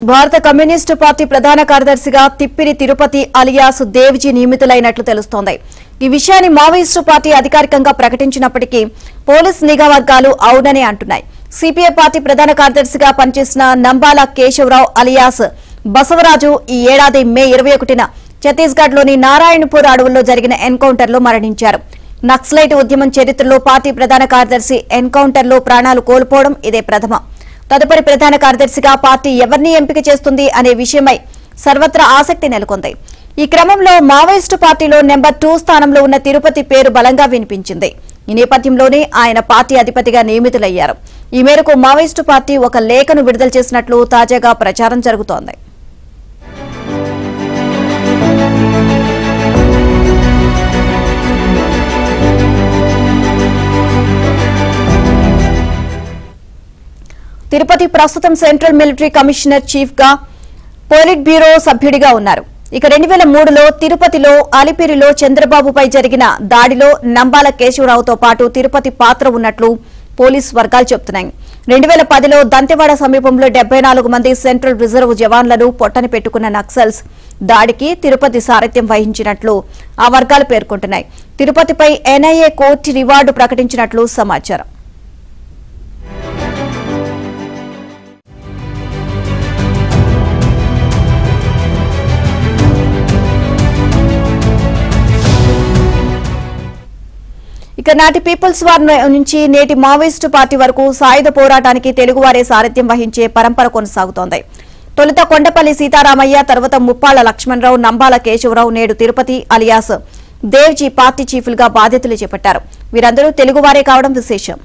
భారత communist party ప్రధాన కార్యదర్శిగా తిప్పిరి తిరుపతి అలియాస్ దేవ్జీ నియమితులైనట్లు తెలుస్తోంది. ఈ విషయాన్ని మావోయిస్టు పార్టీ అధికారికంగా ప్రకటించినప్పటికీ పోలీస్ నిఘా వర్గాలు అవుననే అంటున్నాయి. సిపిఐ పార్టీ ప్రధాన కార్యదర్శిగా పనిచేసిన నంబాల కేశవరావు అలియాస్ బసవరాజు ఈ ఏడాది మే 21న ఛత్తీస్గఢ్లోని నారాయణపూర్ అడవుల్లో జరిగిన ఎన్కౌంటర్లో మరణించారు. నక్సలైట్ ఉద్యమం చరిత్రలో పార్టీ ప్రధాన కార్యదర్శి ఎన్కౌంటర్లో ప్రాణాలు కోల్పోవడం ఇదే ప్రథమ. తదుపరి ప్రధాన కార్యదర్శిగా పార్టీ ఎవరిని ఎంపిక చేస్తుంది అనే విషయమై సర్వత్రా ఆసక్తి నెలకొంది. ఈ క్రమంలో మావోయిస్టు పార్టీలో నెంబర్ 2 స్థానంలో ఉన్న తిరుపతి పేరు బలంగా వినిపించింది. ఈ నేపథ్యంలోనే ఆయన పార్టీ అధిపతిగా నియమితులయ్యారు. ఈ మేరకు మావోయిస్టు పార్టీ ఒక లేఖను విడుదల చేసినట్లు తాజాగా ప్రచారం జరుగుతోంది. తిరుపతి ప్రస్తుతం సెంట్రల్ మిలిటరీ కమిషనర్ చీఫ్ గా పోలిట్ బ్యూరో సభ్యుడిగా ఉన్నారు. ఇక 2003లో తిరుపతిలో అలిపిరిలో చంద్రబాబుపై జరిగిన దాడిలో నంబాల కేశవరావుతో పాటు తిరుపతి పాత్ర ఉన్నట్లు పోలీసు వర్గాలు చెబుతున్నాయి. 2010లో దంతెవాడ సమీపంలో 74 మంది సెంట్రల్ రిజర్వ్ జవాన్లను పొట్టని పెట్టుకున్న నక్సల్స్ దాడికి తిరుపతి సారథ్యం వహించినట్లు ఆ వర్గాలు పేర్కొంటున్నాయి. తిరుపతిపై ఎన్ఐఏ కోర్టు రివార్డు ప్రకటించినట్లు సమాచారం. ఇక నాటి పీపుల్స్ వార్ నుంచి నేటి మావోయిస్టు పార్టీ వరకు సాయుధ పోరాటానికి తెలుగువారే సారథ్యం వహించే పరంపర కొనసాగుతోంది. తొలుత కొండపల్లి సీతారామయ్య, తర్వాత ముప్పాళ్ల లక్ష్మణరావు, నంబాల కేశవరావు, నేడు తిరుపతి అలియాస్ దేవ్జీ పార్టీ చీఫ్లుగా బాధ్యతలు చేపట్టారు. వీరందరూ తెలుగువారే కావడం విశేషం.